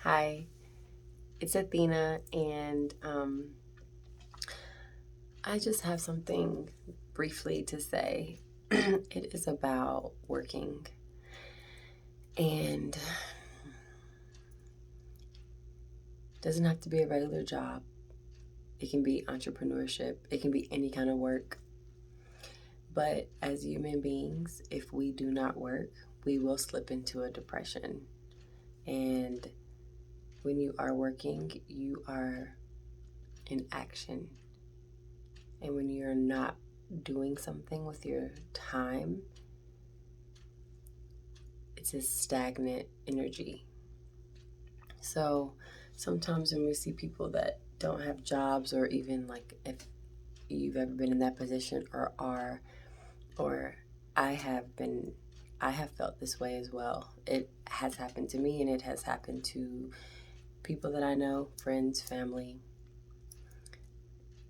Hi, it's Athena, and I just have something briefly to say. It is about working, and it doesn't have to be a regular job. It can be entrepreneurship, it can be any kind of work. But as human beings, if we do not work, we will slip into a depression. And when you are working, you are in action. And when you're not doing something with your time, it's a stagnant energy. So sometimes when we see people that don't have jobs, or even like if you've ever been in that position or I have been, I have felt this way as well. It has happened to me and it has happened to people that I know, friends, family.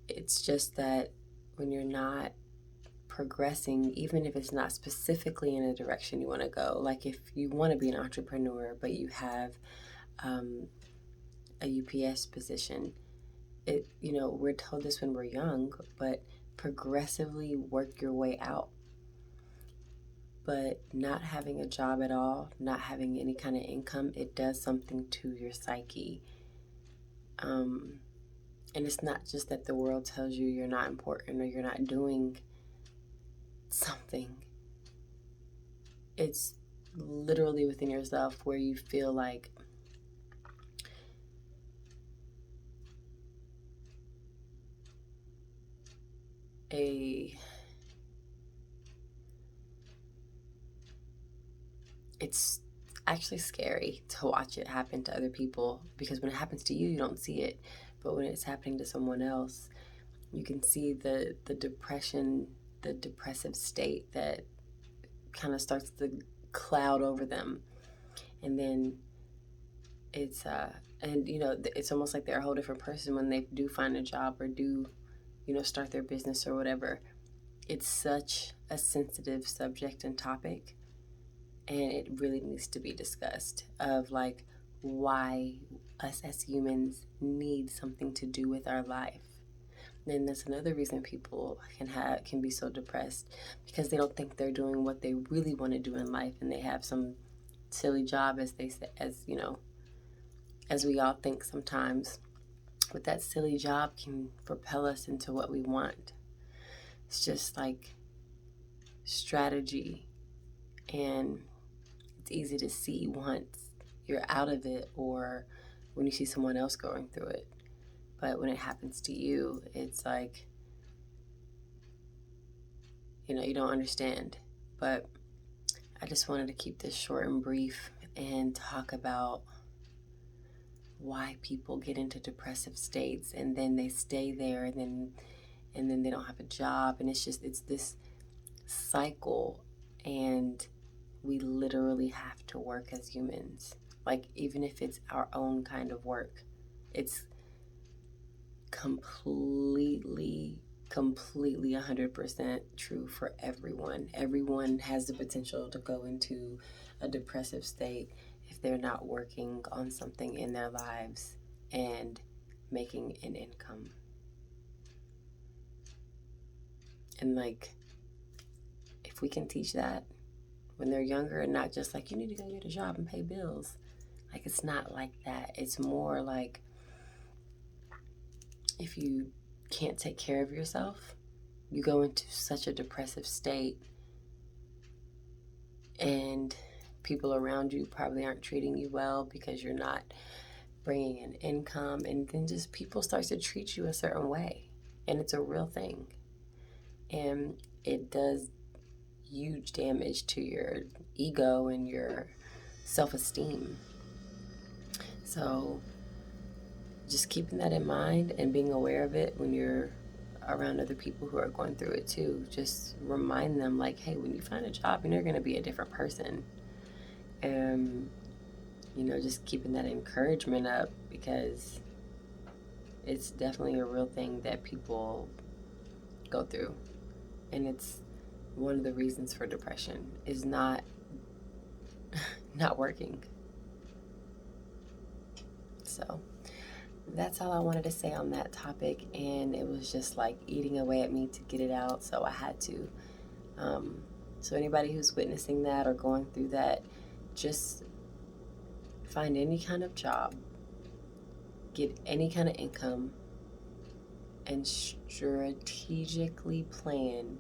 It's just that when you're not progressing, even if it's not specifically in a direction you want to go, like if you want to be an entrepreneur, but you have a UPS position, we're told this when we're young, but progressively work your way out. But not having a job at all, not having any kind of income, it does something to your psyche. And it's not just that the world tells you you're not important or you're not doing something. It's literally within yourself where you feel like it's actually scary to watch it happen to other people, because when it happens to you, you don't see it. But when it's happening to someone else, you can see the depression, the depressive state that kind of starts to cloud over them. And then it's it's almost like they're a whole different person when they do find a job or do start their business or whatever. It's such a sensitive subject and topic, and it really needs to be discussed, of like why us as humans need something to do with our life. And that's another reason people can be so depressed, because they don't think they're doing what they really want to do in life, and they have some silly job, as they say, as we all think sometimes. But that silly job can propel us into what we want. It's just like strategy, and it's easy to see once you're out of it, or when you see someone else going through it. But when it happens to you, it's like, you don't understand. But I just wanted to keep this short and brief and talk about why people get into depressive states and then they stay there, and then they don't have a job, and it's this cycle. And we literally have to work as humans. Like, even if it's our own kind of work, it's completely 100% true for everyone. Everyone has the potential to go into a depressive state if they're not working on something in their lives and making an income. And like, if we can teach that when they're younger, and not just like, you need to go get a job and pay bills. Like, it's not like that. It's more like, if you can't take care of yourself, you go into such a depressive state, and people around you probably aren't treating you well because you're not bringing in income, and then just people start to treat you a certain way, and it's a real thing, and it does huge damage to your ego and your self-esteem. So just keeping that in mind and being aware of it when you're around other people who are going through it too. Just remind them, like, hey, when you find a job, you're going to be a different person. And, just keeping that encouragement up, because it's definitely a real thing that people go through. And it's one of the reasons for depression is not working. So that's all I wanted to say on that topic, and it was just like eating away at me to get it out, so I had to. So anybody who's witnessing that or going through that, just find any kind of job, get any kind of income, and strategically plan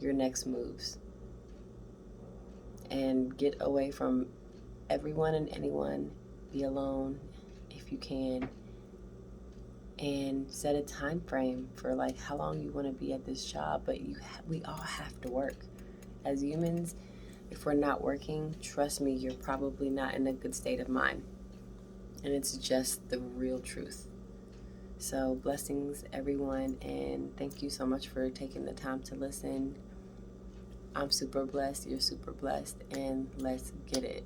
your next moves. And get away from everyone and anyone. Be alone if you can. And set a time frame for like how long you want to be at this job. But we all have to work. As humans, if we're not working, trust me, you're probably not in a good state of mind. And it's just the real truth. So blessings, everyone, and thank you so much for taking the time to listen. I'm super blessed, you're super blessed, and let's get it.